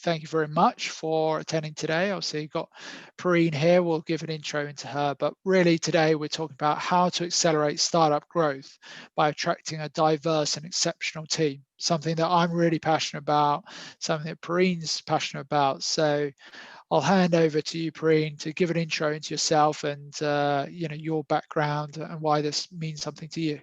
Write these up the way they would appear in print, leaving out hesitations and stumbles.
thank you very much for attending today. Obviously, you've got Perrine here. We'll give an intro into her, but really today we're talking about how to accelerate startup growth by attracting a diverse and exceptional team, something that I'm really passionate about, something that Perrine's passionate about. So I'll hand over to you, Perrine, to give an intro into yourself and your background and why this means something to you.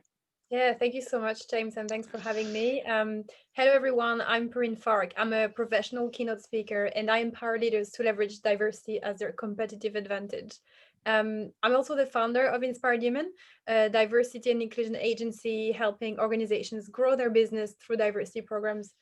Yeah, thank you so much, James, and thanks for having me. Hello, everyone. I'm Perrine Farque. I'm a professional keynote speaker, and I empower leaders to leverage diversity as their competitive advantage. I'm also the founder of Inspired Human, a diversity and inclusion agency helping organizations grow their business through diversity programs.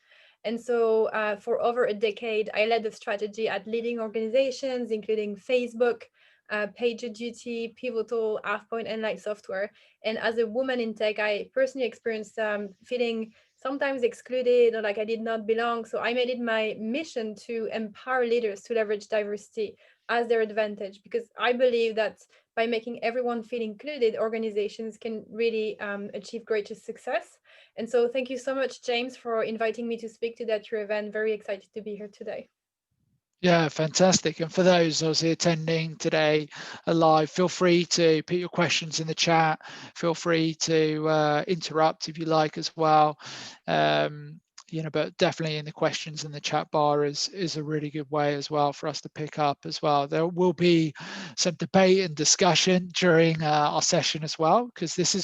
And so, for over a decade, I led the strategy at leading organizations, including Facebook, PagerDuty, Pivotal, AvePoint, and Light Software. And as a woman in tech, I personally experienced feeling sometimes excluded or like I did not belong. So I made it my mission to empower leaders to leverage diversity as their advantage, because I believe that by making everyone feel included, organizations can really achieve greater success. And so thank you so much, James, for inviting me to speak to that your event. Very excited to be here today. Yeah, fantastic. And for those obviously attending today live, feel free to put your questions in the chat. Feel free to interrupt if you like as well. But definitely in the questions in the chat bar is a really good way as well for us to pick up as well. There will be some debate and discussion during our session as well, because this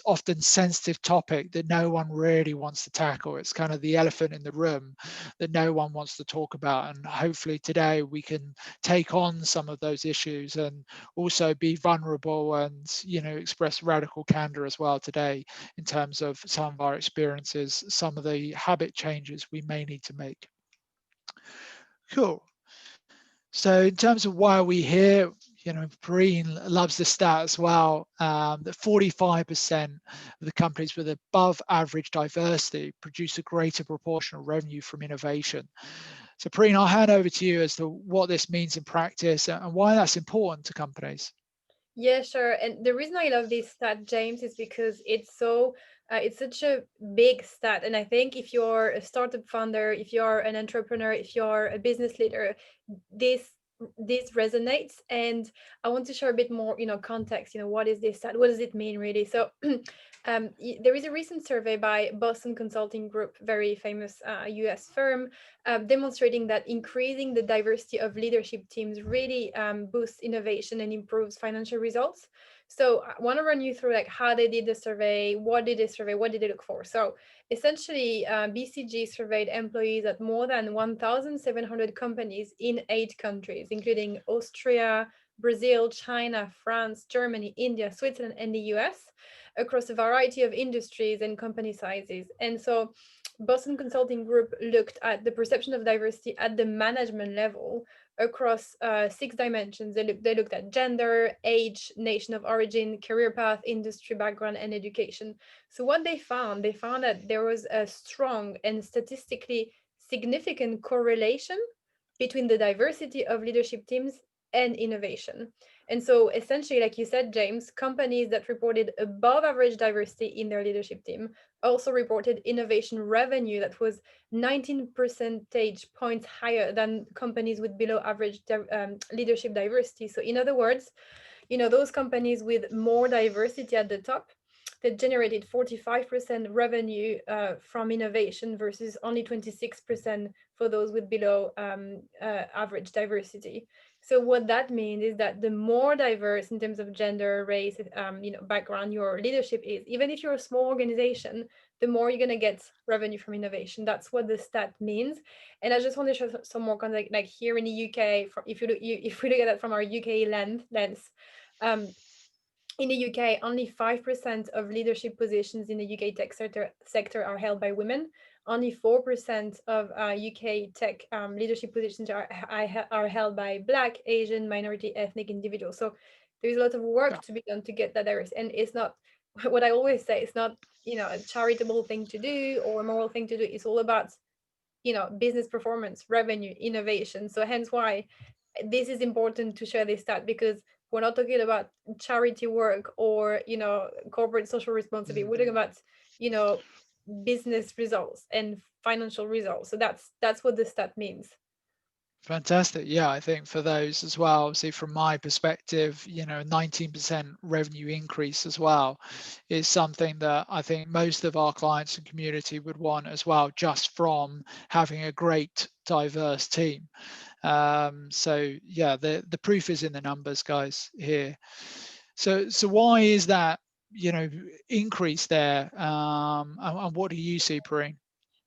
often sensitive topic that no one really wants to tackle. It's kind of the elephant in the room that no one wants to talk about. And hopefully today we can take on some of those issues and also be vulnerable and, express radical candor as well today in terms of some of our experiences, some of the habit changes we may need to make. Cool. So in terms of why are we here, Perrine loves the stat as well, that 45% of the companies with above average diversity produce a greater proportion of revenue from innovation. So Perrine, I'll hand over to you as to what this means in practice and why that's important to companies. Yeah, sure. And the reason I love this stat, James, is because it's such a big stat. And I think if you're a startup founder, if you're an entrepreneur, if you're a business leader, this this resonates. And I want to share a bit more, context. What is this stat? What does it mean, really? So, there is a recent survey by Boston Consulting Group, very famous U.S. firm, demonstrating that increasing the diversity of leadership teams really boosts innovation and improves financial results. So I want to run you through like how they did the survey, what did they survey, what did they look for. So essentially, BCG surveyed employees at more than 1,700 companies in 8 countries, including Austria, Brazil, China, France, Germany, India, Switzerland, and the US, across a variety of industries and company sizes. And so Boston Consulting Group looked at the perception of diversity at the management level across 6 dimensions. They looked at gender, age, nation of origin, career path, industry background, and education. So what they found that there was a strong and statistically significant correlation between the diversity of leadership teams and innovation. And so essentially, like you said, James, companies that reported above average diversity in their leadership team also reported innovation revenue that was 19 percentage points higher than companies with below average leadership diversity. So in other words, those companies with more diversity at the top, that generated 45% revenue from innovation versus only 26% for those with below average diversity. So what that means is that the more diverse in terms of gender, race, background your leadership is, even if you're a small organization, the more you're going to get revenue from innovation. That's what the stat means. And I just want to show some more context, like here in the UK, if we look at it from our UK lens, in the UK, only 5% of leadership positions in the UK tech sector are held by women. Only 4% of UK tech leadership positions are held by Black, Asian, minority, ethnic individuals. So there's a lot of work to be done to get that diverse. And it's not what I always say. It's not a charitable thing to do or a moral thing to do. It's all about business performance, revenue, innovation. So hence why this is important to share this stat, because we're not talking about charity work or corporate social responsibility. We're talking about business results and financial results. So that's what the stat means. Fantastic. Yeah, I think for those as well, see from my perspective, 19% revenue increase as well is something that I think most of our clients and community would want as well, just from having a great diverse team. So yeah, the proof is in the numbers, guys, here. So why is that, increase there? And what do you see, Perrine?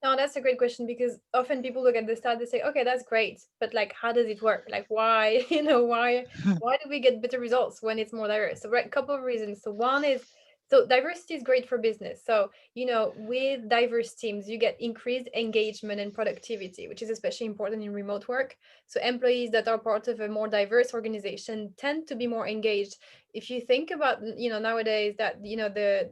No, that's a great question, because often people look at the stat, they say, okay, that's great, but like, how does it work? Like, why, why do we get better results when it's more diverse? So, right, a couple of reasons. So, one is, so diversity is great for business. So, with diverse teams, you get increased engagement and productivity, which is especially important in remote work. So, employees that are part of a more diverse organization tend to be more engaged. If you think about, nowadays, that the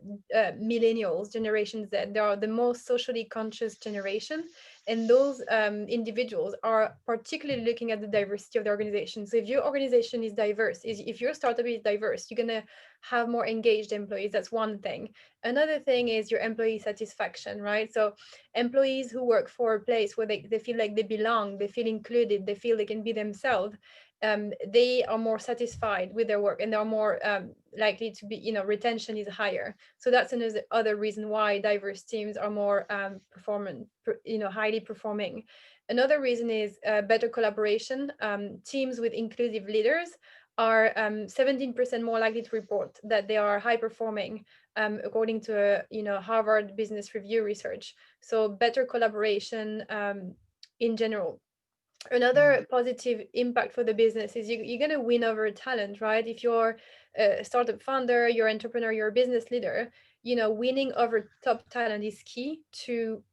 millennials, Generation Z, they are the most socially conscious generation, and those individuals are particularly looking at the diversity of the organization. So if your organization is diverse, if your startup is diverse, you're going to have more engaged employees. That's one thing. Another thing is your employee satisfaction, right? So employees who work for a place where they feel like they belong, they feel included, they feel they can be themselves, they are more satisfied with their work, and they are more likely to be, retention is higher. So that's another other reason why diverse teams are more highly performing. Another reason is better collaboration. Teams with inclusive leaders are 17% more likely to report that they are high performing, according to Harvard Business Review research. So better collaboration in general. Mm, Another positive impact for the business is you're going to win over talent, right? If you're a startup founder, you're an entrepreneur, you're a business leader, winning over top talent is key to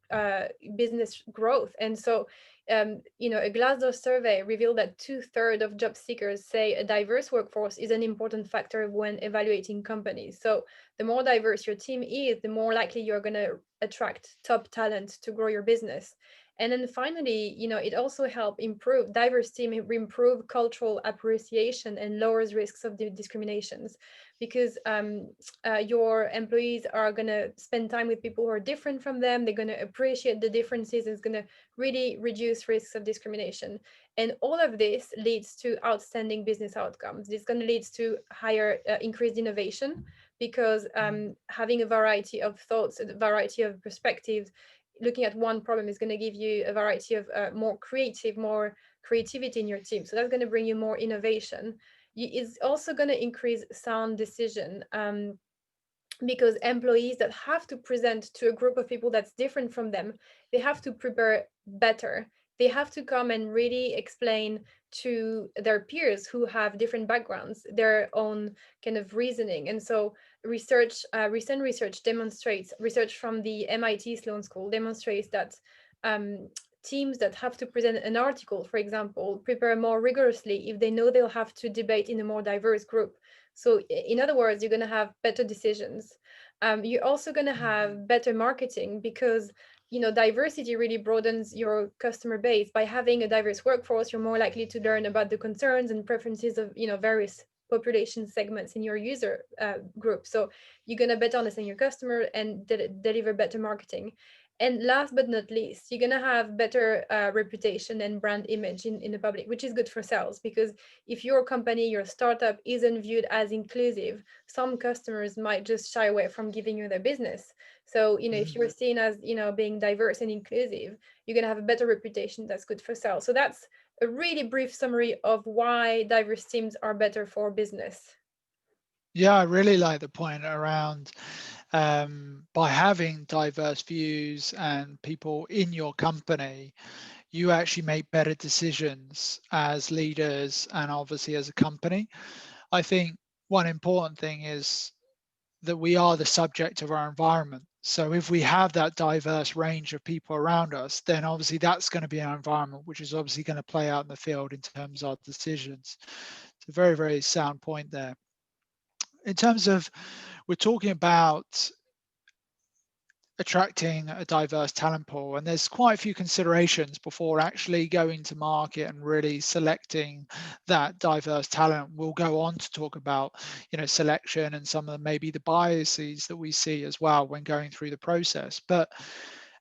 business growth. And so a Glassdoor survey revealed that 2/3 of job seekers say a diverse workforce is an important factor when evaluating companies. So the more diverse your team is, the more likely you're going to attract top talent to grow your business. And then finally, it also help improve diverse team, improve cultural appreciation and lowers risks of discriminations, because your employees are going to spend time with people who are different from them. They're going to appreciate the differences. It's going to really reduce risks of discrimination. And all of this leads to outstanding business outcomes. It's going to lead to higher increased innovation, because mm. having a variety of thoughts, a variety of perspectives, looking at one problem is going to give you a variety of more creativity in your team. So that's going to bring you more innovation. It's also going to increase sound decision, because employees that have to present to a group of people that's different from them, they have to prepare better. They have to come and really explain to their peers who have different backgrounds their own kind of reasoning. And so recent research from the MIT Sloan School demonstrates that um, teams that have to present an article, for example, prepare more rigorously if they know they'll have to debate in a more diverse group. So in other words, you're going to have better decisions. You're also going to have better marketing, because diversity really broadens your customer base. By having a diverse workforce, you're more likely to learn about the concerns and preferences of various population segments in your user group. So you're going to better understand your customer and deliver better marketing. And last but not least, you're going to have better reputation and brand image in the public, which is good for sales, because if your company, your startup isn't viewed as inclusive, some customers might just shy away from giving you their business. So, if you're seen as, being diverse and inclusive, you're going to have a better reputation. That's good for sales. So that's a really brief summary of why diverse teams are better for business. Yeah, I really like the point around by having diverse views and people in your company, you actually make better decisions as leaders and obviously as a company. I think one important thing is that we are the subject of our environment. So if we have that diverse range of people around us, then obviously that's going to be our environment, which is obviously going to play out in the field in terms of our decisions. It's a very, very sound point there. In terms of, we're talking about attracting a diverse talent pool, and there's quite a few considerations before actually going to market and really selecting that diverse talent. We'll go on to talk about, selection and some of maybe the biases that we see as well when going through the process. But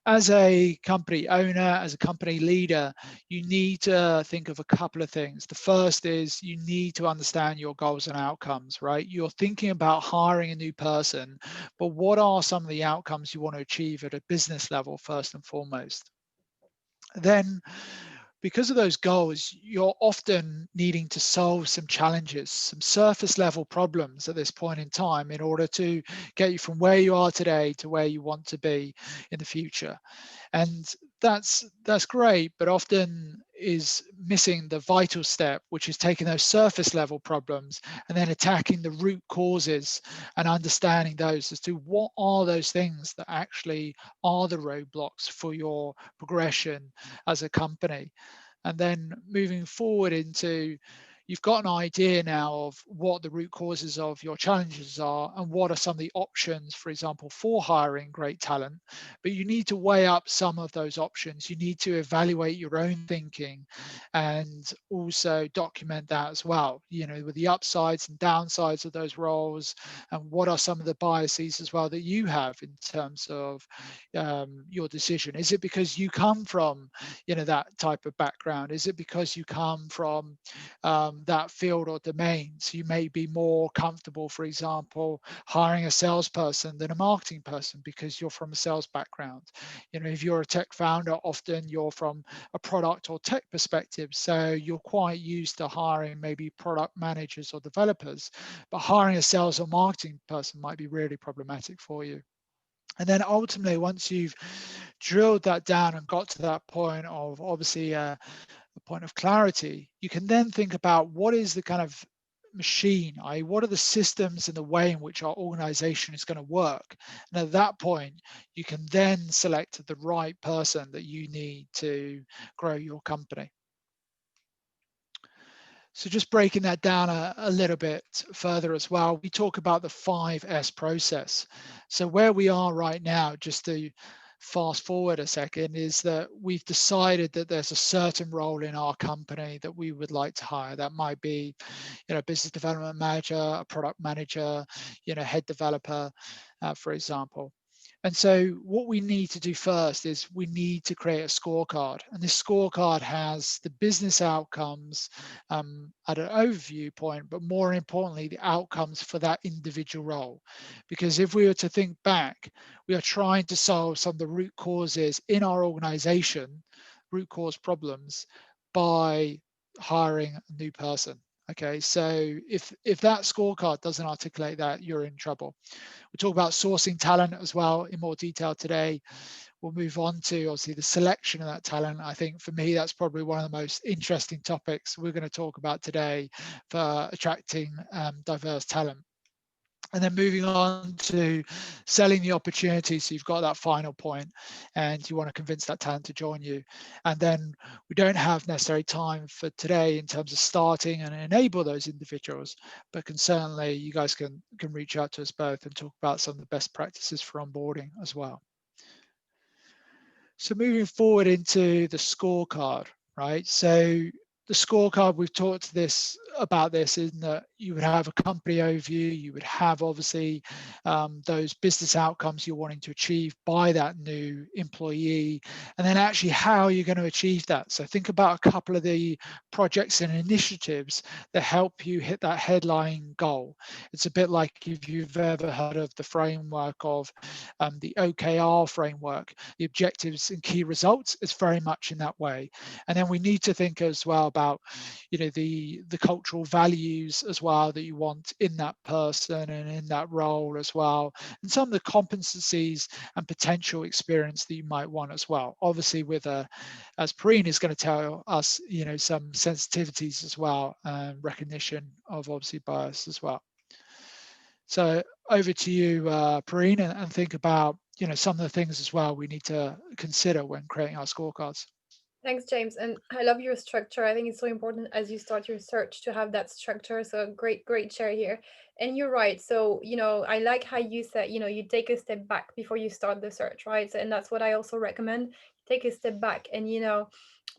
as a company owner, as a company leader, you need to think of a couple of things. The first is you need to understand your goals and outcomes, right? You're thinking about hiring a new person, but what are some of the outcomes you want to achieve at a business level, first and foremost? Then, because of those goals, you're often needing to solve some challenges, some surface level problems at this point in time in order to get you from where you are today to where you want to be in the future. And that's great, but often is missing the vital step, which is taking those surface level problems and then attacking the root causes and understanding those as to what are those things that actually are the roadblocks for your progression as a company. And then moving forward into, you've got an idea now of what the root causes of your challenges are and what are some of the options, for example, for hiring great talent. But you need to weigh up some of those options. You need to evaluate your own thinking and also document that as well, with the upsides and downsides of those roles, and what are some of the biases as well that you have in terms of your decision. Is it because you come from that type of background? Is it because you come from that field or domain? So you may be more comfortable, for example, hiring a salesperson than a marketing person because you're from a sales background. If you're a tech founder, often you're from a product or tech perspective, so you're quite used to hiring maybe product managers or developers, but hiring a sales or marketing person might be really problematic for you. And then ultimately, once you've drilled that down and got to that point of obviously a point of clarity, you can then think about what is the kind of machine, i.e. what are the systems and the way in which our organization is going to work. And at that point, you can then select the right person that you need to grow your company. So just breaking that down a little bit further as well, we talk about the 5S process. So where we are right now, just to fast forward a second, is that we've decided that there's a certain role in our company that we would like to hire. That might be, business development manager, a product manager, head developer, for example. And so what we need to do first is we need to create a scorecard. And this scorecard has the business outcomes at an overview point, but more importantly, the outcomes for that individual role. Because if we were to think back, we are trying to solve some of the root causes in our organization, root cause problems, by hiring a new person. Okay, so if that scorecard doesn't articulate that, you're in trouble. We'll talk about sourcing talent as well in more detail today. We'll move on to obviously the selection of that talent. I think for me, that's probably one of the most interesting topics we're going to talk about today for attracting diverse talent. And then moving on to selling the opportunity. So you've got that final point and you want to convince that talent to join you. And then we don't have necessary time for today in terms of starting and enable those individuals, but can certainly, you guys can reach out to us both and talk about some of the best practices for onboarding as well. So moving forward into the scorecard, right? So the scorecard, we've talked about this, in that you would have a company overview, you would have obviously those business outcomes you're wanting to achieve by that new employee, and then actually how you're going to achieve that. So think about a couple of the projects and initiatives that help you hit that headline goal. It's a bit like if you've ever heard of the framework of the OKR framework, the objectives and key results. It's very much in that way. And then we need to think as well about, the cultural values as well that you want in that person and in that role as well, and some of the competencies and potential experience that you might want as well. Obviously, with as Perrine is going to tell us, some sensitivities as well, and recognition of obviously bias as well. So over to you, Perrine, and think about, some of the things as well we need to consider when creating our scorecards. Thanks, James. And I love your structure. I think it's so important as you start your search to have that structure. So great share here. And you're right. So, I like how you said, you take a step back before you start the search, right? So, and that's what I also recommend. Take a step back and,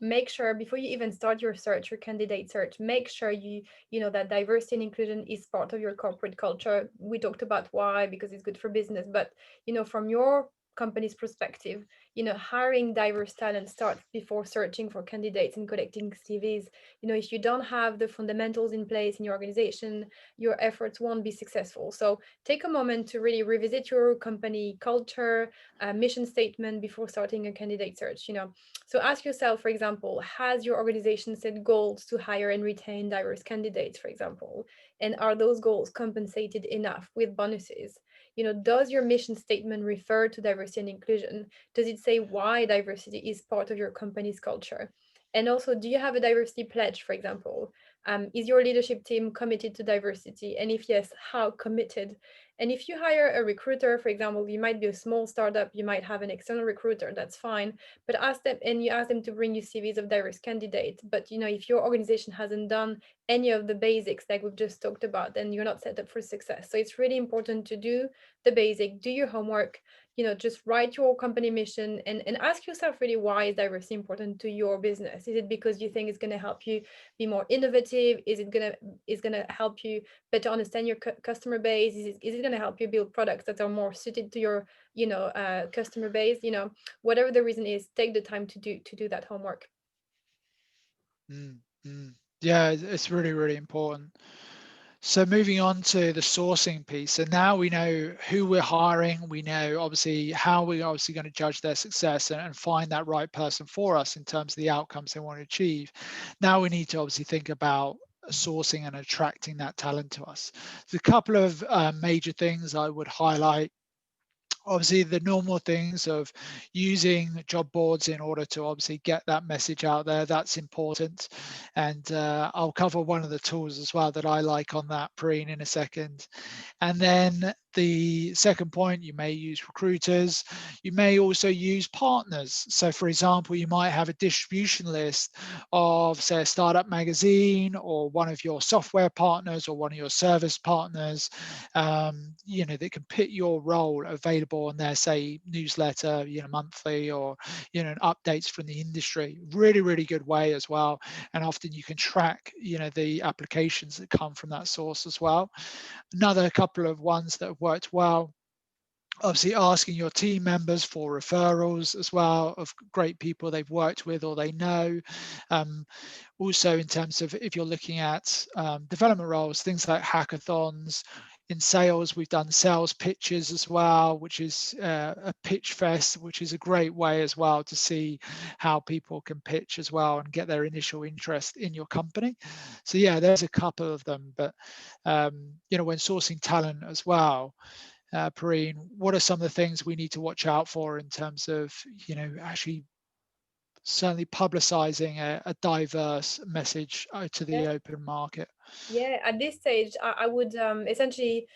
make sure before you even start your search, your candidate search, make sure that diversity and inclusion is part of your corporate culture. We talked about why, because it's good for business, but, from your company's perspective, hiring diverse talent starts before searching for candidates and collecting CVs. If you don't have the fundamentals in place in your organization, your efforts won't be successful. So take a moment to really revisit your company culture, mission statement before starting a candidate search. So ask yourself, for example, has your organization set goals to hire and retain diverse candidates, for example? And are those goals compensated enough with bonuses? Does your mission statement refer to diversity and inclusion? Does it say why diversity is part of your company's culture? And also, do you have a diversity pledge, for example? Is your leadership team committed to diversity? And if yes, how committed? And if you hire a recruiter, for example, you might be a small startup, you might have an external recruiter, that's fine. But you ask them to bring you CVs of diverse candidates. But if your organization hasn't done any of the basics like we've just talked about, then you're not set up for success. So it's really important to do the basic, do your homework, just write your company mission and ask yourself really, why is diversity important to your business? Is it because you think it's going to help you be more innovative? Is it going to help you better understand your customer base? Is it going to help you build products that are more suited to your customer base? Whatever the reason is, take the time to do that homework. Mm, mm. Yeah, it's really, really important. So moving on to the sourcing piece. So now we know who we're hiring. We know obviously how we're obviously going to judge their success and find that right person for us in terms of the outcomes they want to achieve. Now we need to obviously think about sourcing and attracting that talent to us. There's a couple of major things I would highlight. Obviously the normal things of using job boards in order to obviously get that message out there, that's important. And I'll cover one of the tools as well that I like on that, Perrine, in a second. And then the second point, you may use recruiters. You may also use partners. So for example, you might have a distribution list of, say, a startup magazine or one of your software partners or one of your service partners, that can put your role available on their, say, newsletter, monthly, or, updates from the industry. Really, really good way as well. And often you can track, the applications that come from that source as well. Another couple of ones that have worked well, obviously asking your team members for referrals as well of great people they've worked with or they know. Also in terms of if you're looking at development roles, things like hackathons. In sales, we've done sales pitches as well, which is a pitch fest, which is a great way as well to see how people can pitch as well and get their initial interest in your company. So yeah, there's a couple of them. But when sourcing talent as well, Perrine, what are some of the things we need to watch out for in terms of, actually certainly publicizing a diverse message to the open market? Yeah, at this stage, I would essentially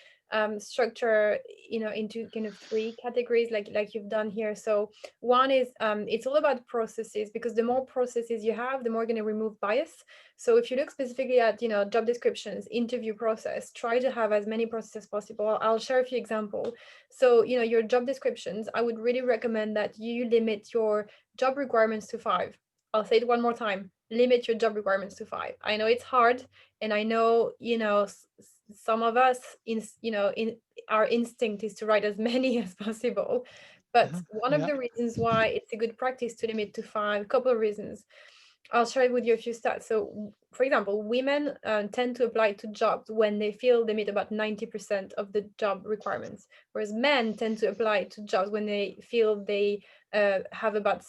structure, into kind of three categories, like you've done here. So one is it's all about processes, because the more processes you have, the more you're going to remove bias. So if you look specifically at, job descriptions, interview process, try to have as many processes as possible. I'll share a few examples. So, your job descriptions, I would really recommend that you limit your job requirements to 5. I'll say it one more time. Limit your job requirements to 5. I know it's hard, and I know, some of us in our instinct is to write as many as possible. But one of Yeah. the reasons why it's a good practice to limit to 5, a couple of reasons. I'll share with you a few stats. So, for example, women tend to apply to jobs when they feel they meet about 90% of the job requirements, whereas men tend to apply to jobs when they feel they have about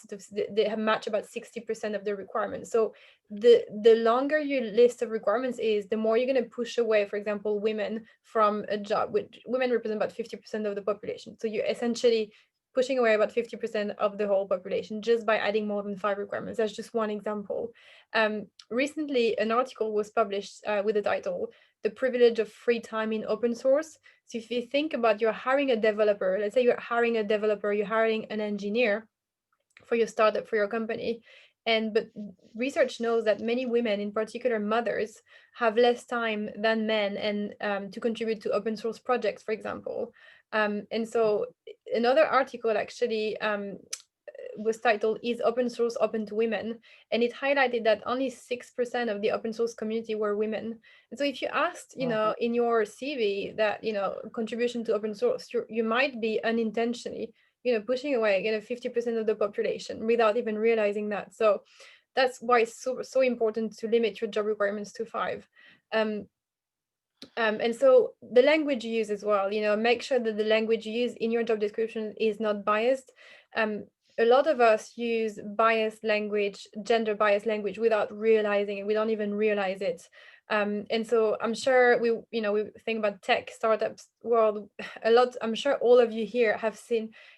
they have match about 60% of the requirements. So the longer your list of requirements is, the more you're going to push away, for example, women from a job, which women represent about 50% of the population. So you're essentially pushing away about 50% of the whole population just by adding more than 5 requirements. That's just one example. Recently, an article was published with the title, "The Privilege of Free Time in Open Source." So if you think about, you're hiring a developer, let's say you're hiring a developer, you're hiring an engineer for your startup, for your company, But research knows that many women, in particular mothers, have less time than men and to contribute to open source projects, for example. And so another article actually was titled "Is Open Source Open to Women?" And it highlighted that only 6% of the open source community were women. And so if you asked, you Wow. know, in your CV that, you know, contribution to open source, you might be unintentionally, you know, pushing away, you know, 50% of the population without even realizing that. So that's why it's so important to limit your job requirements to 5. Um, and so the language you use as well, you know, make sure that the language you use in your job description is not biased. Um, a lot of us use biased language, gender biased language without realizing it. We don't even realize it. And so I'm sure you know, we think about tech startups world a lot. I'm sure all of you here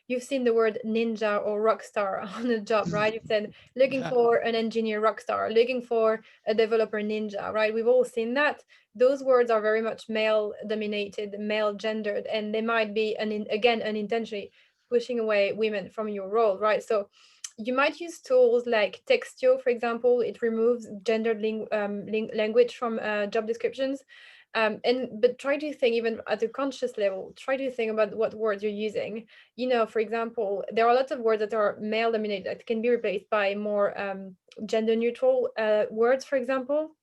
you've seen the word ninja or rock star on a job, right? You've said looking Yeah. for an engineer rock star, looking for a developer ninja, right? We've all seen that. Those words are very much male dominated, male gendered, and they might be again unintentionally pushing away women from your role, right? So you might use tools like Textio, for example. It removes gendered language from job descriptions. But try to think, even at a conscious level, try to think about what words you're using. You know, for example, there are lots of words that are male dominated that can be replaced by more gender neutral words, for example.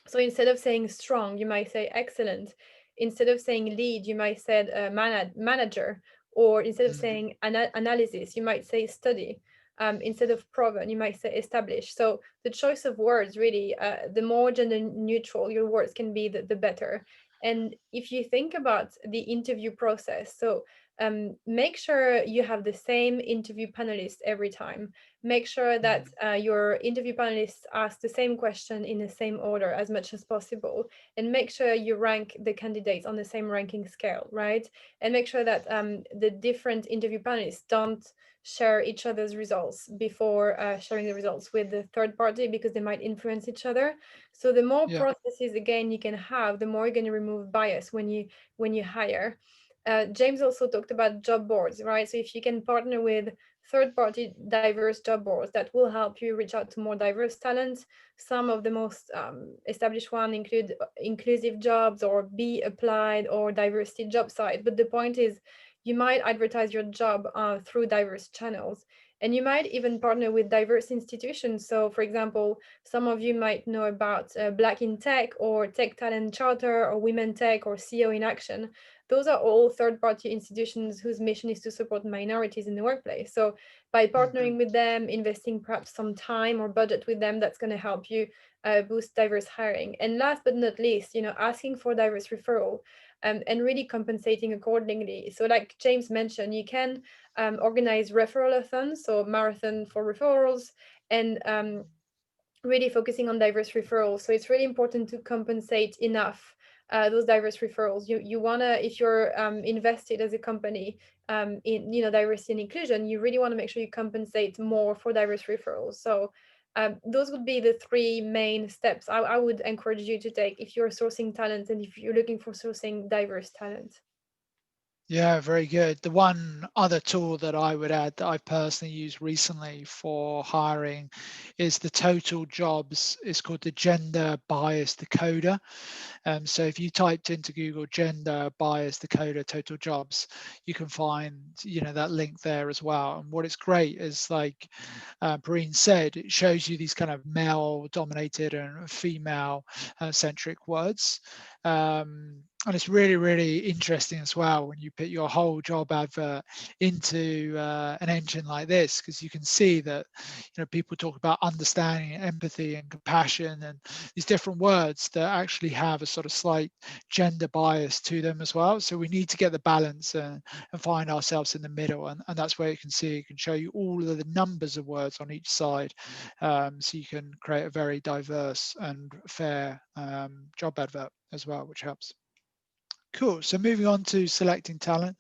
So instead of saying strong, you might say excellent. Instead of saying lead, you might say manager. Or instead of Mm. saying analysis, you might say study. Instead of proven, you might say establish. So the choice of words, really, the more gender neutral your words can be, the better. And if you think about the interview process, so make sure you have the same interview panelists every time. Make sure that Mm. your interview panelists ask the same question in the same order as much as possible, and make sure you rank the candidates on the same ranking scale, right? And make sure that the different interview panelists don't share each other's results before sharing the results with the third party, because they might influence each other. So the more Yeah. processes again you can have, the more you're going to remove bias when you hire. James also talked about job boards, right? So if you can partner with third-party diverse job boards, that will help you reach out to more diverse talent. Some of the most established ones include inclusive jobs or Be Applied or diversity job site. But the point is, you might advertise your job through diverse channels. And you might even partner with diverse institutions. So, for example, some of you might know about Black in Tech or Tech Talent Charter or Women Tech or CEO in Action. Those are all third-party institutions whose mission is to support minorities in the workplace. So by Mm. partnering with them, investing perhaps some time or budget with them, that's going to help you boost diverse hiring. And last but not least, you know, asking for diverse referral and really compensating accordingly. So like James mentioned, you can organize referral-a-thons, so marathon for referrals, and really focusing on diverse referrals. So it's really important to compensate enough those diverse referrals. You wanna, if you're invested as a company in, you know, diversity and inclusion, you really want to make sure you compensate more for diverse referrals. So those would be the 3 main steps I would encourage you to take if you're sourcing talent and if you're looking for sourcing diverse talent. Yeah, very good. The one other tool that I would add that I've personally used recently for hiring is the total jobs. It's called the gender bias decoder. So if you typed into Google gender bias decoder total jobs, you can find, you know, that link there as well. And what it's great is, like Perrine said, it shows you these kind of male dominated and female centric words. And it's really, really interesting as well when you put your whole job advert into an engine like this, because you can see that, you know, people talk about understanding, empathy, and compassion, and these different words that actually have a sort of slight gender bias to them as well. So we need to get the balance and find ourselves in the middle, and that's where you can see, it can show you all of the numbers of words on each side, so you can create a very diverse and fair job advert as well, which helps. Cool. So moving on to selecting talent,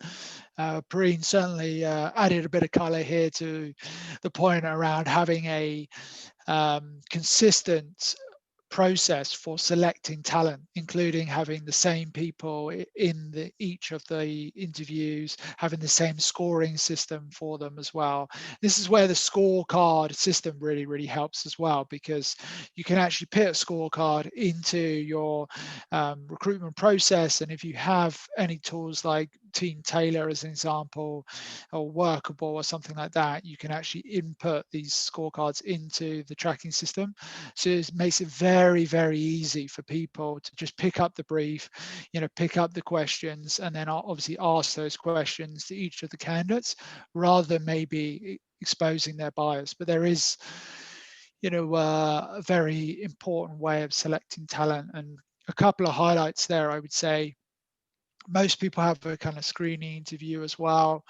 Perrine certainly added a bit of color here to the point around having a consistent process for selecting talent, including having the same people in each of the interviews, having the same scoring system for them as well. This is where the scorecard system really, really helps as well, because you can actually put a scorecard into your recruitment process. And if you have any tools like Team Tailor as an example, or Workable or something like that, you can actually input these scorecards into the tracking system. So it makes it very, very easy for people to just pick up the brief, pick up the questions, and then obviously ask those questions to each of the candidates, rather than maybe exposing their bias. But there is, a very important way of selecting talent. And a couple of highlights there, I would say. Most people have a kind of screening interview as well.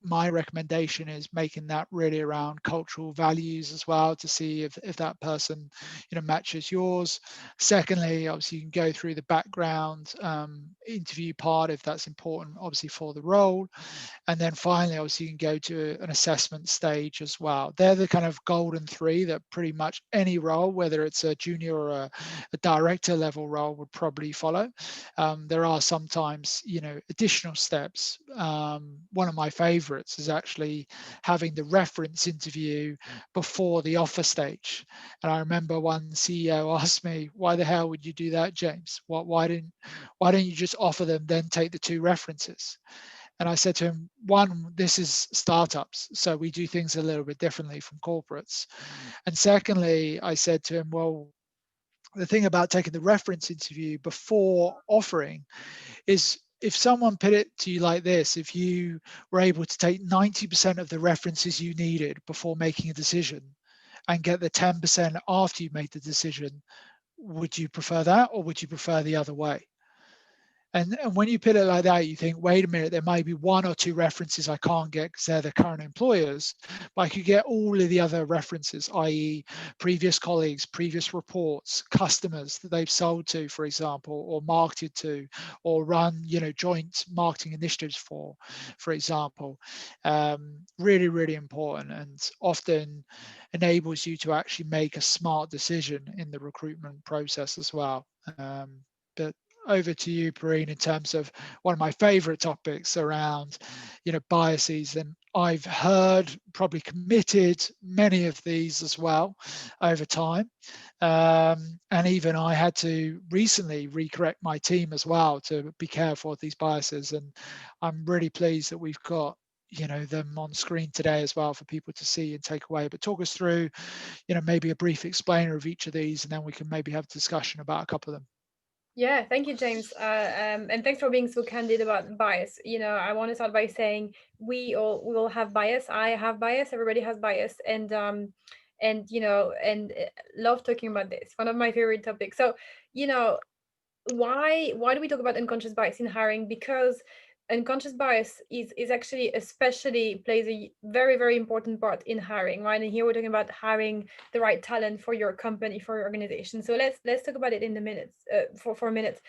My recommendation is making that really around cultural values as well, to see if that person matches yours. Secondly, obviously you can go through the background interview part if that's important, obviously, for the role. And then finally, obviously, you can go to an assessment stage as well. They're the kind of golden three that pretty much any role, whether it's a junior or a director level role, would probably follow. There are sometimes, additional steps. One of my favorites is actually having the reference interview before the offer stage. And I remember one CEO asked me, "Why the hell would you do that, James? Why don't you just offer them, then take the two references?" And I said to him, one, this is startups, so we do things a little bit differently from corporates. And secondly, I said to him, well, the thing about taking the reference interview before offering is, if someone put it to you like this: if you were able to take 90% of the references you needed before making a decision and get the 10% after you made the decision, would you prefer that, or would you prefer the other way? And when you put it like that, you think, wait a minute, there may be one or two references I can't get because they're the current employers, but I could get all of the other references, i.e. previous colleagues, previous reports, customers that they've sold to, for example, or marketed to, or run, joint marketing initiatives for example. Really, really important, and often enables you to actually make a smart decision in the recruitment process as well. But over to you, Perrine, in terms of one of my favorite topics around, biases. And I've heard, probably committed many of these as well over time. And even I had to recently recorrect my team as well to be careful of these biases. And I'm really pleased that we've got them on screen today as well for people to see and take away. But talk us through, maybe a brief explainer of each of these, and then we can maybe have a discussion about a couple of them. Yeah, thank you, James. And thanks for being so candid about bias. I want to start by saying we all have bias. I have bias. Everybody has bias, and love talking about this. One of my favorite topics. So, you know, why do we talk about unconscious bias in hiring? Because unconscious bias is actually, especially, plays a very, very important part in hiring, right? And here we're talking about hiring the right talent for your company, for your organization. So let's talk about it in the minutes, for minutes.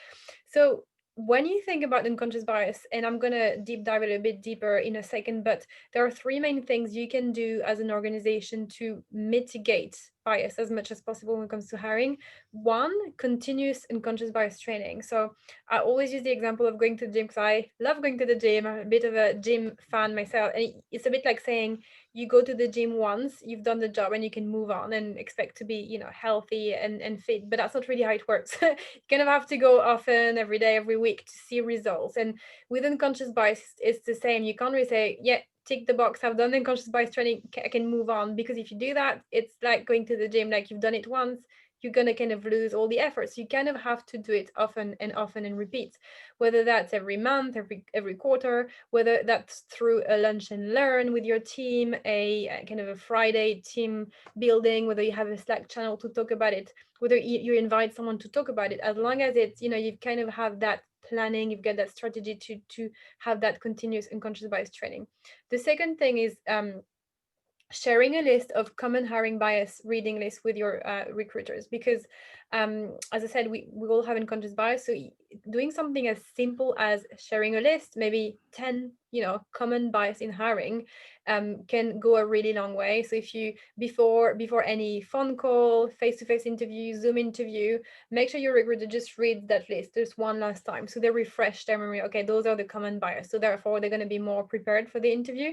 So when you think about unconscious bias, and I'm gonna deep dive a little bit deeper in a second, but there are three main things you can do as an organization to mitigate bias as much as possible when it comes to hiring. One, continuous unconscious bias training. So I always use the example of going to the gym, because I love going to the gym. I'm a bit of a gym fan myself. And it's a bit like saying you go to the gym once, you've done the job, and you can move on and expect to be, healthy and fit. But that's not really how it works. You kind of have to go often, every day, every week, to see results. And with unconscious bias, it's the same. You can't really say, yeah, tick the box, I've done the unconscious bias training, I can move on. Because if you do that, it's like going to the gym, like you've done it once, you're going to kind of lose all the efforts. You kind of have to do it often and often and repeat, whether that's every month, every quarter, whether that's through a lunch and learn with your team, a kind of a Friday team building, whether you have a Slack channel to talk about it, whether you invite someone to talk about it. As long as it's, you kind of have that planning, you've got that strategy to have that continuous unconscious bias training. The second thing is sharing a list of common hiring bias reading lists with your recruiters, because as I said, we all have unconscious bias. So doing something as simple as sharing a list, maybe 10 common bias in hiring can go a really long way. So if you before any phone call, face-to-face interview, Zoom interview, make sure your recruiter just reads that list just one last time, so they refresh their memory. Okay, those are the common bias, so therefore they're going to be more prepared for the interview.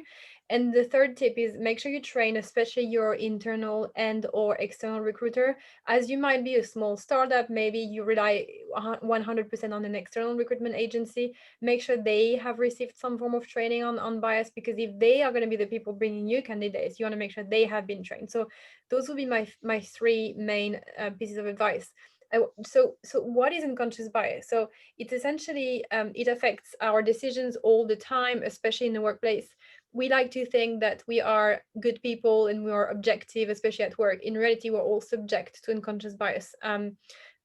And the third tip is make sure you train, especially your internal and or external recruiter. As you might be a small startup, maybe you rely 100% on an external recruitment agency. Make sure they have received some form of training on bias, because if they are going to be the people bringing you candidates, you want to make sure they have been trained. So those will be my three main pieces of advice. So what is unconscious bias? So it's essentially it affects our decisions all the time, especially in the workplace. We like to think that we are good people and we are objective, especially at work. In reality, we're all subject to unconscious bias,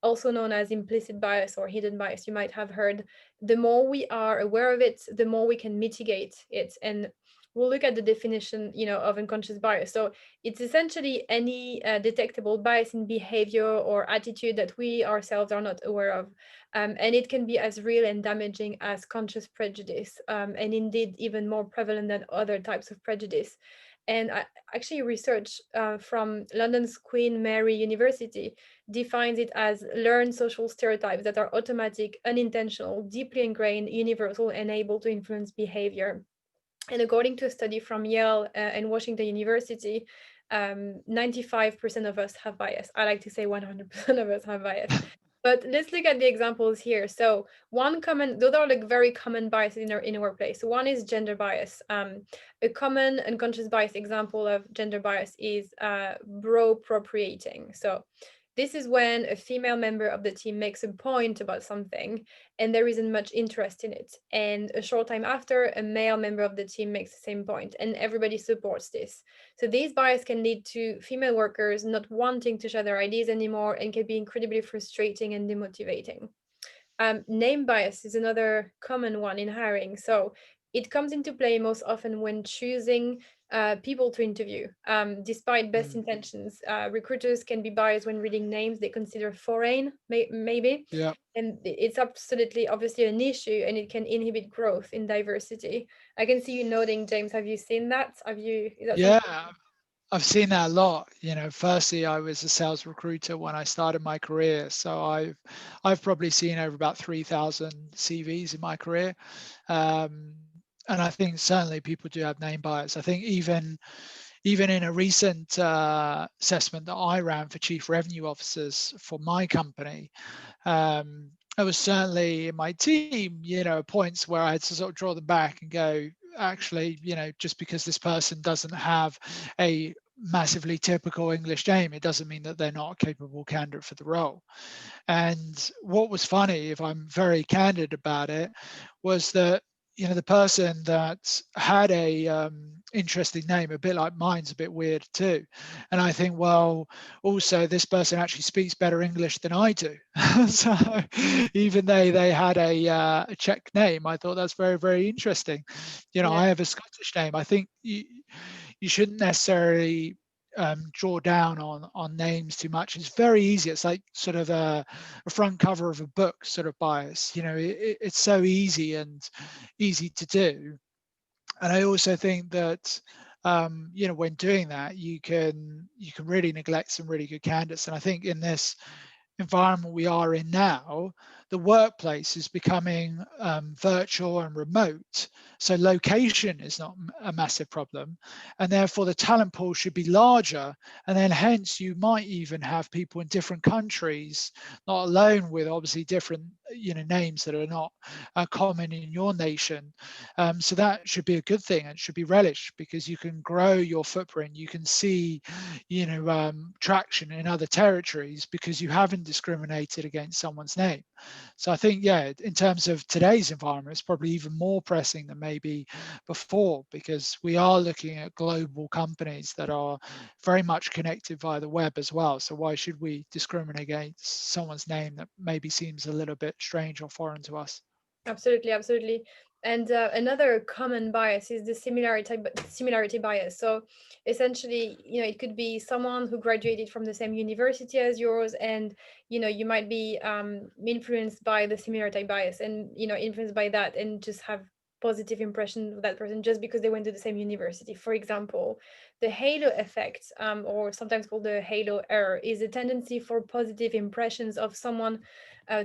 also known as implicit bias or hidden bias. You might have heard. The more we are aware of it, the more we can mitigate it. And we'll look at the definition, of unconscious bias. So it's essentially any detectable bias in behavior or attitude that we ourselves are not aware of. And it can be as real and damaging as conscious prejudice, and indeed even more prevalent than other types of prejudice. And actually, research from London's Queen Mary University defines it as learned social stereotypes that are automatic, unintentional, deeply ingrained, universal, and able to influence behavior. And according to a study from Yale and Washington University, 95% of us have bias. I like to say 100% of us have bias. But let's look at the examples here. So those are like very common biases in a workplace. So one is gender bias. A common unconscious bias example of gender bias is bro-appropriating. So this is when a female member of the team makes a point about something and there isn't much interest in it. And a short time after, a male member of the team makes the same point and everybody supports this. So these bias can lead to female workers not wanting to share their ideas anymore and can be incredibly frustrating and demotivating. Name bias is another common one in hiring. So it comes into play most often when choosing people to interview. Despite best Mm. intentions, recruiters can be biased when reading names they consider foreign, maybe. Yeah. And it's absolutely, obviously, an issue, and it can inhibit growth in diversity. I can see you nodding, James. Have you seen that? Is that something? Yeah. I've seen that a lot. Firstly, I was a sales recruiter when I started my career, so I've probably seen over about 3,000 CVs in my career, and I think certainly people do have name bias. I think even in a recent assessment that I ran for chief revenue officers for my company, there was certainly in my team, points where I had to sort of draw them back and go, actually, just because this person doesn't have a massively typical English name, it doesn't mean that they're not a capable candidate for the role. And what was funny, if I'm very candid about it, was that the person that had a interesting name, a bit like mine's a bit weird too. And I think, well, also this person actually speaks better English than I do. So even though they had a Czech name, I thought that's very, very interesting. Yeah. I have a Scottish name. I think you shouldn't necessarily draw down on names too much. It's very easy. It's like sort of a front cover of a book sort of bias. It's so easy and easy to do. And I also think that when doing that, you can really neglect some really good candidates. And I think in this environment we are in now, the workplace is becoming virtual and remote. So location is not a massive problem. And therefore the talent pool should be larger. And then hence you might even have people in different countries, not alone with obviously different names that are not common in your nation. So that should be a good thing and should be relished, because you can grow your footprint. You can see traction in other territories because you haven't discriminated against someone's name. So I think, yeah, in terms of today's environment, it's probably even more pressing than maybe before, because we are looking at global companies that are very much connected via the web as well. So why should we discriminate against someone's name that maybe seems a little bit strange or foreign to us? Absolutely, absolutely. And another common bias is the similarity bias. So essentially, it could be someone who graduated from the same university as yours, and you might be influenced by the similarity bias, and influenced by that, and just have positive impression of that person just because they went to the same university. For example, the halo effect, or sometimes called the halo error, is a tendency for positive impressions of someone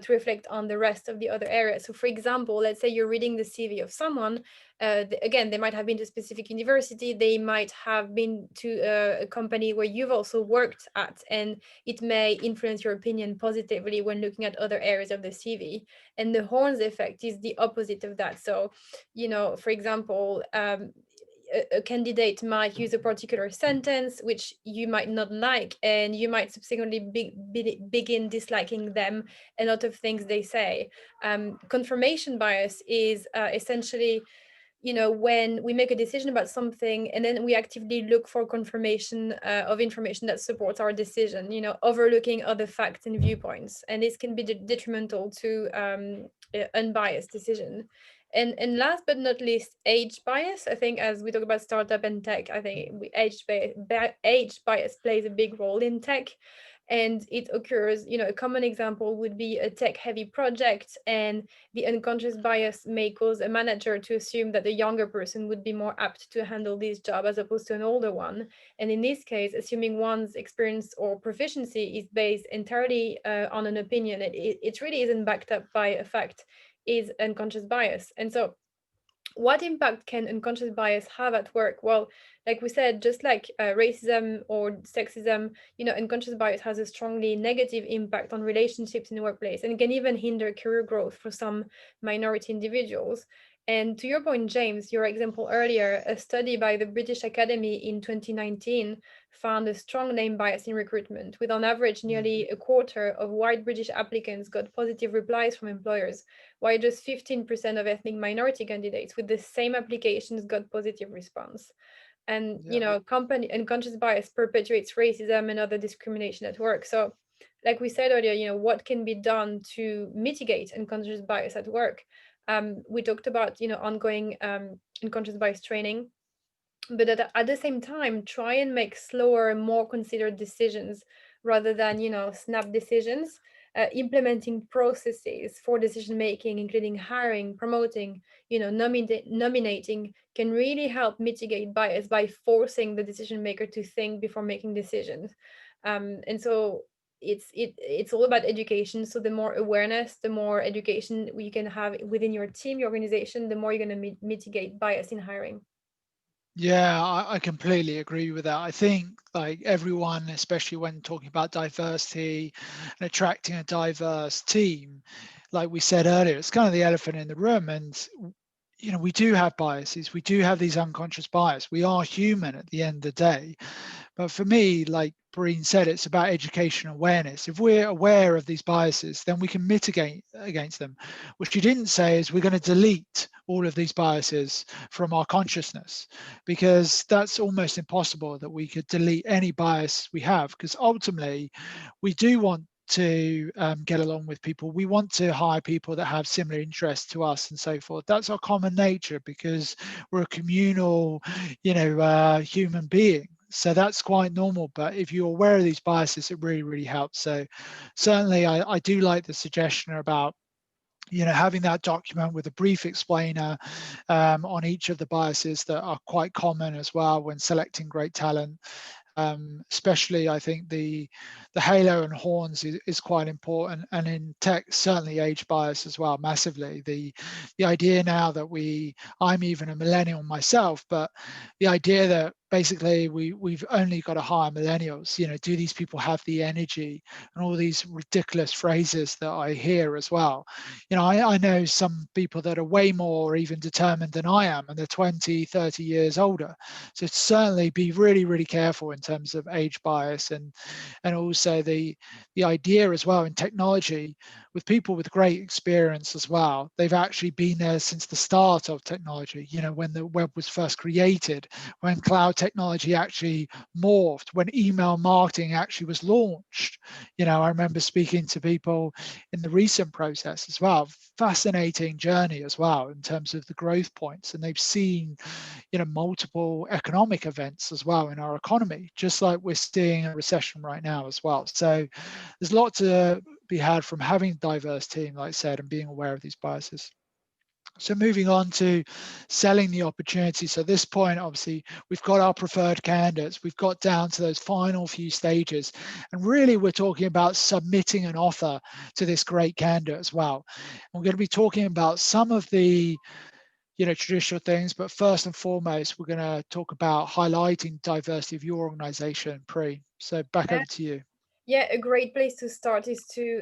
to reflect on the rest of the other areas. So for example, let's say you're reading the CV of someone, again, they might have been to a specific university, they might have been to a company where you've also worked at, and it may influence your opinion positively when looking at other areas of the CV. And the horns effect is the opposite of that. So, for example, a candidate might use a particular sentence which you might not like, and you might subsequently begin disliking them, a lot of things they say. Confirmation bias is essentially, when we make a decision about something and then we actively look for confirmation of information that supports our decision, overlooking other facts and viewpoints. And this can be detrimental to unbiased decision. And last but not least, age bias. I think as we talk about startup and tech, I think age bias plays a big role in tech. And it occurs, a common example would be a tech heavy project, and the unconscious bias may cause a manager to assume that the younger person would be more apt to handle this job as opposed to an older one. And in this case, assuming one's experience or proficiency is based entirely on an opinion, it really isn't backed up by a fact, is unconscious bias. And so what impact can unconscious bias have at work? Well, like we said, just like racism or sexism, unconscious bias has a strongly negative impact on relationships in the workplace, and can even hinder career growth for some minority individuals. And to your point, James, your example earlier, a study by the British Academy in 2019 found a strong name bias in recruitment, with on average nearly a quarter of white British applicants got positive replies from employers, while just 15% of ethnic minority candidates with the same applications got positive response. And company unconscious bias perpetuates racism and other discrimination at work. So like we said earlier, what can be done to mitigate unconscious bias at work? We talked about ongoing unconscious bias training, but at the same time, try and make slower, more considered decisions rather than snap decisions. Implementing processes for decision making, including hiring, promoting, nominating, can really help mitigate bias by forcing the decision maker to think before making decisions. And so it's all about education. So the more awareness, the more education you can have within your team, your organization, the more you're going to mitigate bias in hiring. Yeah, I completely agree with that. I think like everyone, especially when talking about diversity and attracting a diverse team, like we said earlier, it's kind of the elephant in the room. And we do have biases. We do have these unconscious bias. We are human at the end of the day. But for me, like Perrine said, it's about education awareness. If we're aware of these biases, then we can mitigate against them. What she didn't say is we're going to delete all of these biases from our consciousness, because that's almost impossible that we could delete any bias we have, because ultimately we do want to get along with people. We want to hire people that have similar interests to us and so forth. That's our common nature, because we're a communal, human being. So that's quite normal. But if you're aware of these biases, it really, really helps. So certainly I do like the suggestion about having that document with a brief explainer on each of the biases that are quite common as well when selecting great talent. Especially I think the halo and horns is quite important, and in tech certainly age bias as well, massively. The idea now that I'm even a millennial myself, but the idea that basically we've only got to hire millennials, do these people have the energy, and all these ridiculous phrases that I hear as well. I know some people that are way more even determined than I am, and they're 20, 30 years older. So certainly be really, really careful in terms of age bias, and also the idea as well in technology with people with great experience as well. They've actually been there since the start of technology, when the web was first created, when cloud technology actually morphed, when email marketing actually was launched. I remember speaking to people in the recent process as well. Fascinating journey as well in terms of the growth points, and they've seen multiple economic events as well in our economy, just like we're seeing a recession right now as well. So there's a lot to be had from having a diverse team, like I said, and being aware of these biases. So moving on to selling the opportunity. So at this point, obviously, we've got our preferred candidates. We've got down to those final few stages. And really, we're talking about submitting an offer to this great candidate as well. And we're going to be talking about some of the traditional things, but first and foremost, we're going to talk about highlighting diversity of your organization, Pri. So back over to you. Yeah, a great place to start is to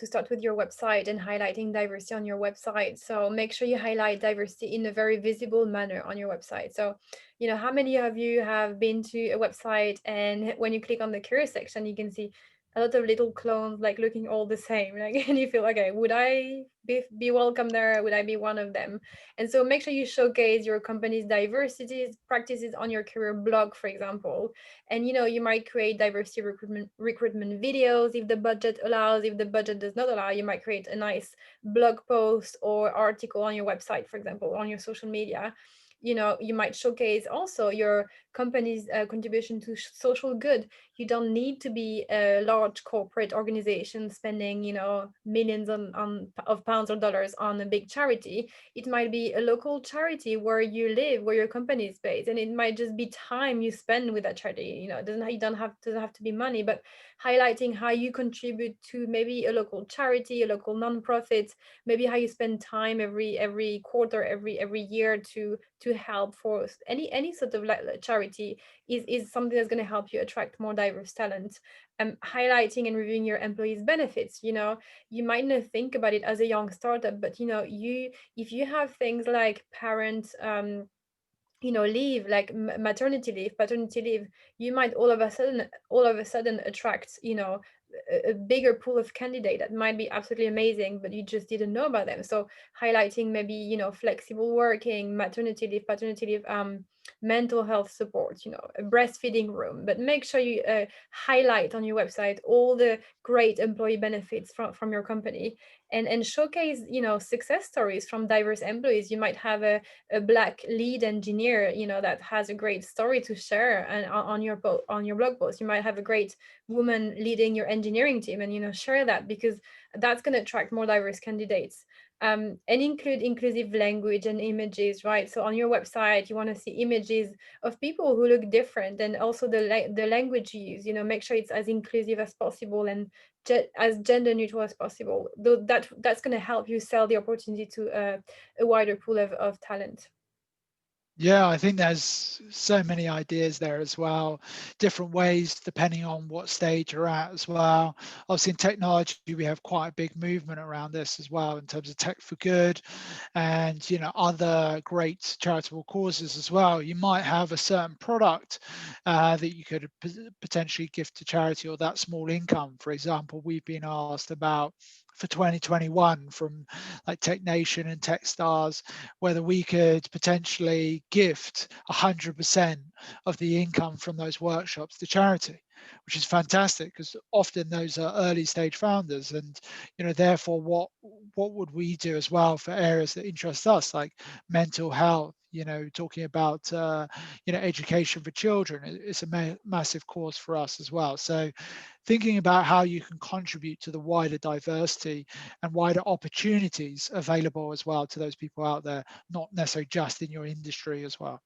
start with your website and highlighting diversity on your website. So make sure you highlight diversity in a very visible manner on your website. So, how many of you have been to a website and when you click on the career section, you can see a lot of little clones like looking all the same, like, and you feel, okay, would I be welcome there? Would I be one of them? And so make sure you showcase your company's diversities practices on your career blog, for example. And you might create diversity recruitment videos if the budget allows. If the budget does not allow, you might create a nice blog post or article on your website, for example, on your social media. You might showcase also your company's contribution to social good. You don't need to be a large corporate organization spending millions of pounds or dollars on a big charity. It might be a local charity where you live, where your company is based, and it might just be time you spend with that charity. It doesn't have to be money, but highlighting how you contribute to maybe a local charity, a local nonprofit, maybe how you spend time every quarter, every year to help for any sort of charity is something that's going to help you attract more diverse talent. Highlighting and reviewing your employees' benefits. You might not think about it as a young startup, but if you have things like parent leave, like maternity leave, paternity leave, you might all of a sudden attract a bigger pool of candidate that might be absolutely amazing, but you just didn't know about them. So highlighting maybe flexible working, maternity leave, paternity leave, mental health support, a breastfeeding room. But make sure you highlight on your website all the great employee benefits from your company, and showcase success stories from diverse employees. You might have a black lead engineer that has a great story to share, and on your blog post you might have a great woman leading your engineering team, and share that, because that's going to attract more diverse candidates. And include inclusive language and images, right? So on your website, you want to see images of people who look different, and also the language you use. Make sure it's as inclusive as possible and as gender neutral as possible. Though that's going to help you sell the opportunity to a wider pool of talent. Yeah, I think there's so many ideas there as well, different ways depending on what stage you're at as well. Obviously, in technology, we have quite a big movement around this as well in terms of tech for good and other great charitable causes as well. You might have a certain product that you could potentially give to charity, or that small income. For example, we've been asked about for 2021 from like Tech Nation and Techstars, whether we could potentially gift 100% of the income from those workshops to charity, which is fantastic because often those are early stage founders, and therefore what would we do as well for areas that interest us, like mental health, talking about education for children. It's a massive cause for us as well. So thinking about how you can contribute to the wider diversity and wider opportunities available as well to those people out there, not necessarily just in your industry as well.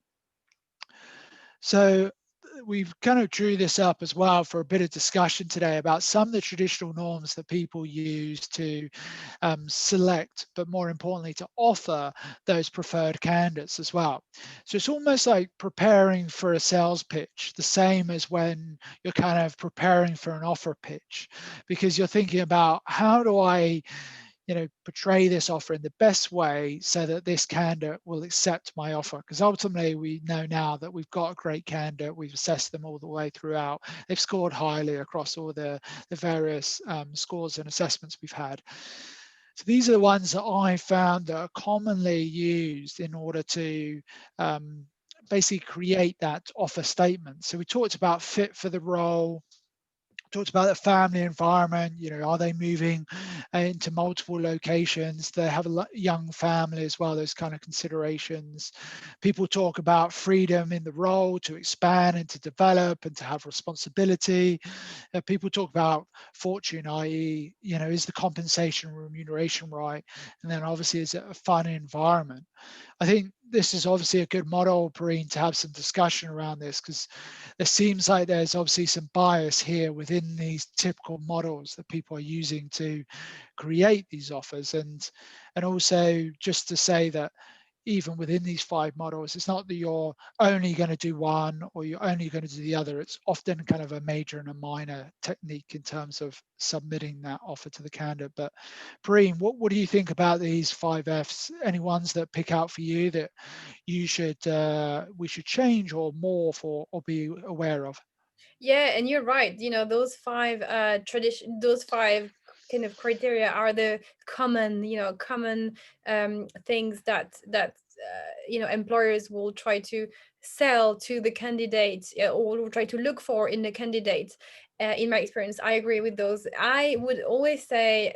So we've kind of drew this up as well for a bit of discussion today about some of the traditional norms that people use to select, but more importantly, to offer those preferred candidates as well. So it's almost like preparing for a sales pitch, the same as when you're kind of preparing for an offer pitch, because you're thinking about how do I portray this offer in the best way so that this candidate will accept my offer. Because ultimately we know now that we've got a great candidate, we've assessed them all the way throughout, they've scored highly across all the various scores and assessments we've had. So these are the ones that I found that are commonly used in order to basically create that offer statement. So we talked about fit for the role, talked about the family environment. Are they moving into multiple locations? They have a young family as well, those kind of considerations. People talk about freedom in the role to expand and to develop and to have responsibility. People talk about fortune, i.e., is the compensation remuneration right? And then obviously, is it a fun environment? I think this is obviously a good model, Perrine, to have some discussion around this, because it seems like there's obviously some bias here within these typical models that people are using to create these offers. And also just to say that even within these 5 models, it's not that you're only going to do one or you're only going to do the other. It's often kind of a major and a minor technique in terms of submitting that offer to the candidate. But Perrine, what do you think about these 5 Fs? Any ones that pick out for you that we should change or morph or be aware of? Yeah, and you're right. Those five those five kind of criteria are the common things that employers will try to sell to the candidates, or will try to look for in the candidates. In my experience, I agree with those. I would always say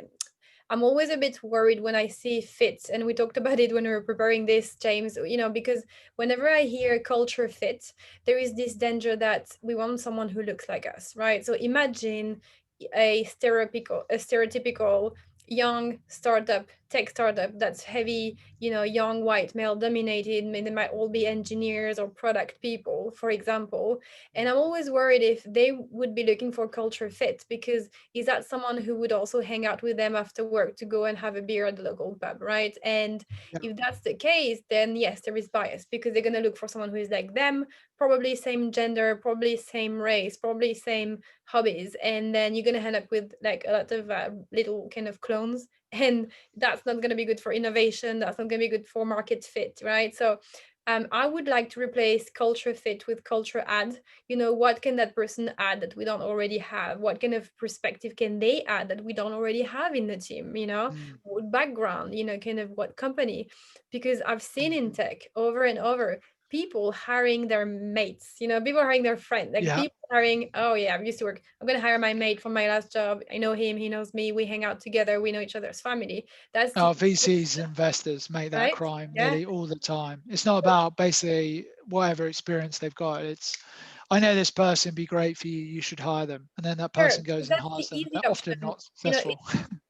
I'm always a bit worried when I see fit. And we talked about it when we were preparing this, James, because whenever I hear culture fit, there is this danger that we want someone who looks like us, right? So imagine a stereotypical young tech startup that's heavy, young white male dominated. They might all be engineers or product people, for example. And I'm always worried if they would be looking for culture fit, because is that someone who would also hang out with them after work to go and have a beer at the local pub, right? And Yeah, if that's the case, then yes, there is bias, because they're going to look for someone who is like them, probably same gender, probably same race, probably same hobbies, and then you're going to end up with like a lot of little kind of clones, and that's not going to be good for innovation, that's not going to be good for market fit, right? So I would like to replace culture fit with culture add. What can that person add that we don't already have? What kind of perspective can they add that we don't already have in the team? mm, What background, kind of what company? Because I've seen mm, in tech over and over people hiring their mates, people hiring their friend, like yeah. people hiring, oh yeah, I used to work, I'm going to hire my mate from my last job. I know him, he knows me, we hang out together, we know each other's family. That's Our VCs and investors make that right. crime Yeah. nearly all the time. It's not about basically whatever experience they've got. It's, I know this person would be great for you, you should hire them. And then that Sure, person because goes and that's the hires them. easy They're often option. not You know, successful.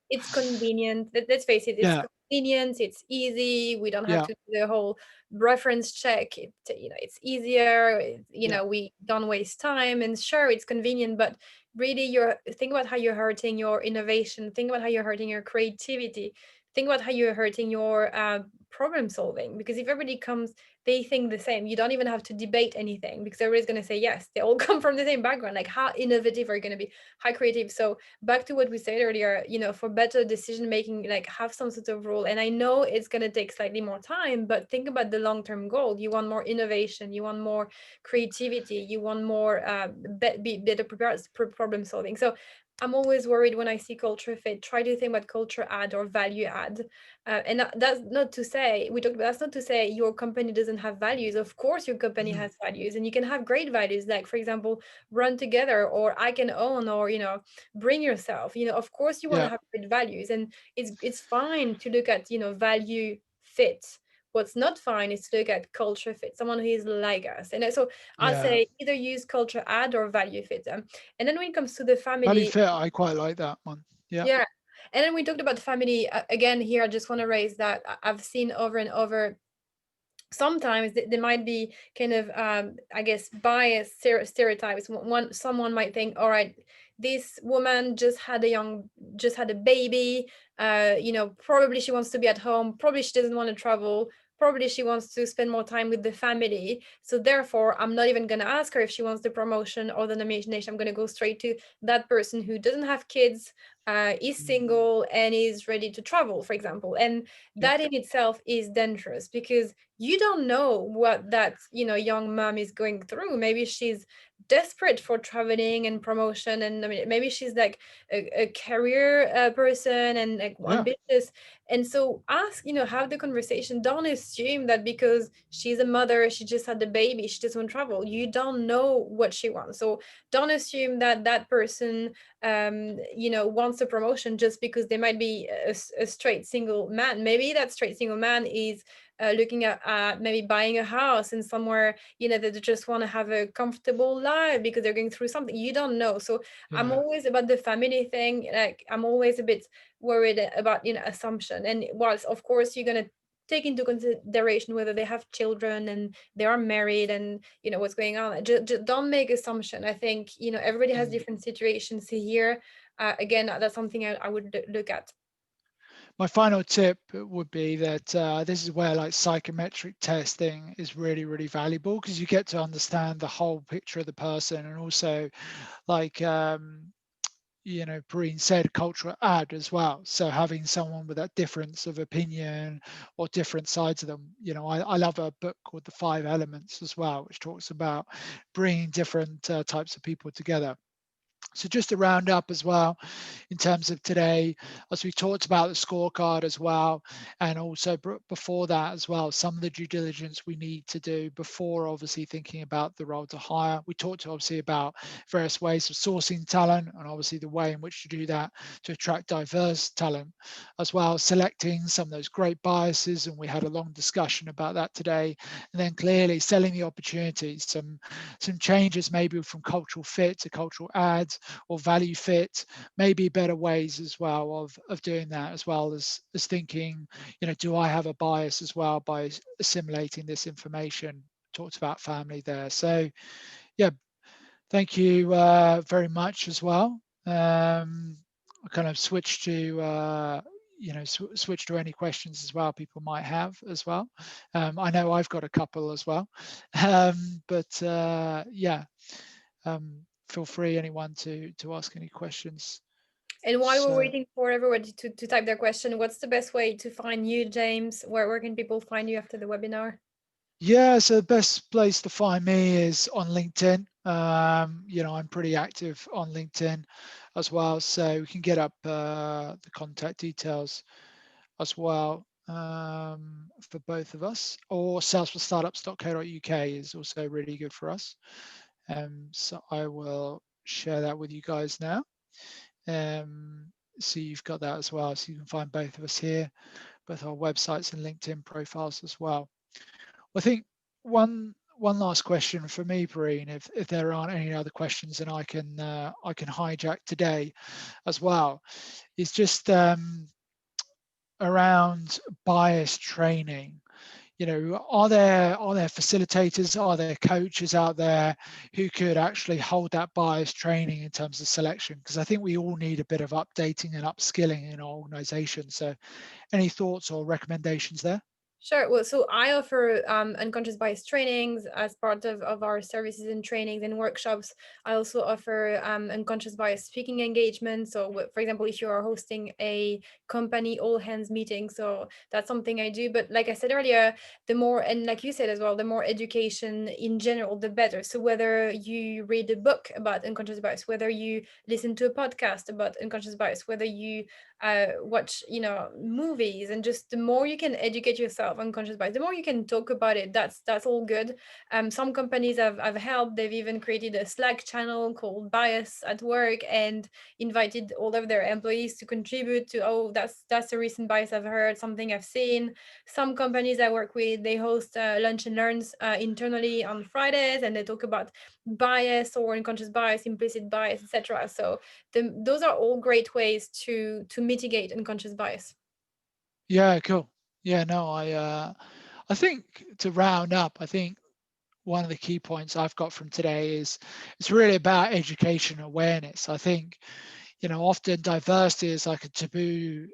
it's convenient. Let's face it, it's Yeah, convenient, it's easy. We don't have yeah, to do the whole reference check. It's easier. yeah, We don't waste time. And sure, it's convenient, but really, think about how you're hurting your innovation. Think about how you're hurting your creativity. Think about how you're hurting your problem solving. Because if everybody comes, they think the same. You don't even have to debate anything, because everybody's going to say yes. They all come from the same background. Like, how innovative are you going to be? How creative? So back to what we said earlier, for better decision making, like, have some sort of rule. And I know it's going to take slightly more time, but think about the long-term goal. You want more innovation, you want more creativity, you want more be better prepared for problem solving. So I'm always worried when I see culture fit. Try to think about culture add or value add. And that's not to say that's not to say your company doesn't have values. Of course your company mm, has values, and you can have great values, like for example, run together, or I can own, or bring yourself. Of course you want to yeah, have great values, and it's fine to look at value fit. What's not fine is to look at culture fit, someone who is like us. And so I'll yeah. say either use culture add or value fit them. And then when it comes to the Value family, fit, I quite like that one. Yeah, yeah. And then we talked about family. Again, here I just want to raise that I've seen over and over, sometimes there might be kind of I guess bias stereotypes. Someone might think, all right, this woman just had a baby, probably she wants to be at home, probably she doesn't want to travel, probably she wants to spend more time with the family, so therefore I'm not even going to ask her if she wants the promotion or the nomination. I'm going to go straight to that person who doesn't have kids, is single and is ready to travel, for example. And Yeah. that in itself is dangerous because you don't know what that, young mom is going through. Maybe she's desperate for traveling and promotion, and I mean, maybe she's like a career person and like Yeah. ambitious. And so ask, have the conversation. Don't assume that because she's a mother, she just had the baby, she just want to travel. You don't know what she wants. So don't assume that that person wants a promotion just because they might be a straight single man. Maybe that straight single man is looking at maybe buying a house in somewhere, that they just want to have a comfortable life because they're going through something. You don't know. So I'm Yeah. always about the family thing. Like I'm always a bit worried about, assumption. And whilst of course you're gonna take into consideration whether they have children and they are married and what's going on, just don't make assumption. I think everybody has Mm. different situations here. Again, that's something I would look at. My final tip would be that this is where like psychometric testing is really, really valuable because you get to understand the whole picture of the person, and also like Perrine said, cultural add as well. So having someone with that difference of opinion or different sides of them, I love a book called The Five Elements as well, which talks about bringing different types of people together. So just to round up as well, in terms of today, as we talked about the scorecard as well, and also before that as well, some of the due diligence we need to do before obviously thinking about the role to hire. We talked obviously about various ways of sourcing talent and obviously the way in which to do that to attract diverse talent as well, selecting some of those great biases, and we had a long discussion about that today. And then clearly selling the opportunities, some changes maybe from cultural fit to cultural ads or value fit, maybe better ways as well of doing that, as well as thinking, do I have a bias as well by assimilating this information? Talked about family there. So yeah, thank you very much as well. I kind of switch to switch to any questions as well people might have as well. I know I've got a couple as well, but yeah, feel free anyone to ask any questions. And while we're So waiting for everybody to type their question, what's the best way to find you, James? Where can people find you after the webinar? yeah, so the best place to find me is on LinkedIn. I'm pretty active on LinkedIn as well, so we can get up the contact details as well for both of us. Or salesforstartups.co.uk is also really good for us. So I will share that with you guys now. So you've got that as well. So you can find both of us here, both our websites and LinkedIn profiles as well. I think one last question for me, Perrine, if there aren't any other questions, and I can hijack today as well, is just around bias training. Are there facilitators, are there coaches out there who could actually hold that bias training in terms of selection? Because I think we all need a bit of updating and upskilling in our organization. So any thoughts or recommendations there? Sure. Well, so I offer unconscious bias trainings as part of our services and trainings and workshops. I also offer unconscious bias speaking engagements. So, for example, if you are hosting a company all hands meeting, so that's something I do. But like I said earlier, the more, and like you said as well, the more education in general, the better. So whether you read a book about unconscious bias, whether you listen to a podcast about unconscious bias, whether you watch movies, and just the more you can educate yourself on conscious bias, the more you can talk about it. That's all good. Some companies have helped. They've even created a Slack channel called Bias at Work and invited all of their employees to contribute to, oh, that's a recent bias I've heard, something I've seen. Some companies I work with, they host lunch and learns internally on Fridays, and they talk about bias or unconscious bias, implicit bias, etc. So those are all great ways to mitigate unconscious bias. Yeah, cool. Yeah, no, I think to round up, I think one of the key points I've got from today is it's really about education awareness. I think, often diversity is like a taboo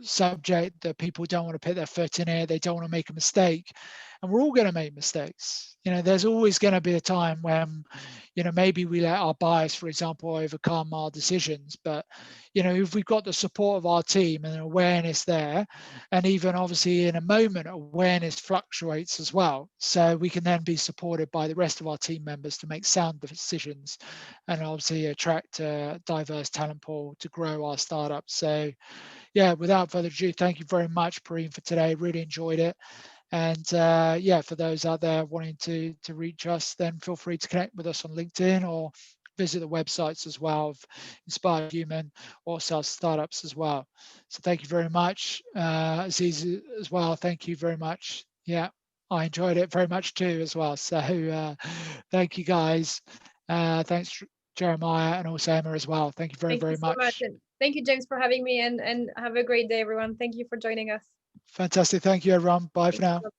subject that people don't want to put their foot in it. They don't want to make a mistake. and we're all going to make mistakes. There's always going to be a time when, maybe we let our bias, for example, overcome our decisions. But, if we've got the support of our team and awareness there, and even obviously in a moment, awareness fluctuates as well. So we can then be supported by the rest of our team members to make sound decisions and obviously attract a diverse talent pool to grow our startup. So yeah, without further ado, thank you very much, Perrine, for today. Really enjoyed it. And yeah, for those out there wanting to reach us, then feel free to connect with us on LinkedIn or visit the websites as well of Inspired Human or Self Startups as well. So thank you very much. Aziz as well, thank you very much. Yeah, I enjoyed it very much too as well. So thank you guys. Thanks Jeremiah and also Emma as well. Thank you very, Thank you very so much. much. And thank you, James, for having me, and have a great day, everyone. Thank you for joining us. Fantastic. Thank you, everyone. Bye for Thank now. you.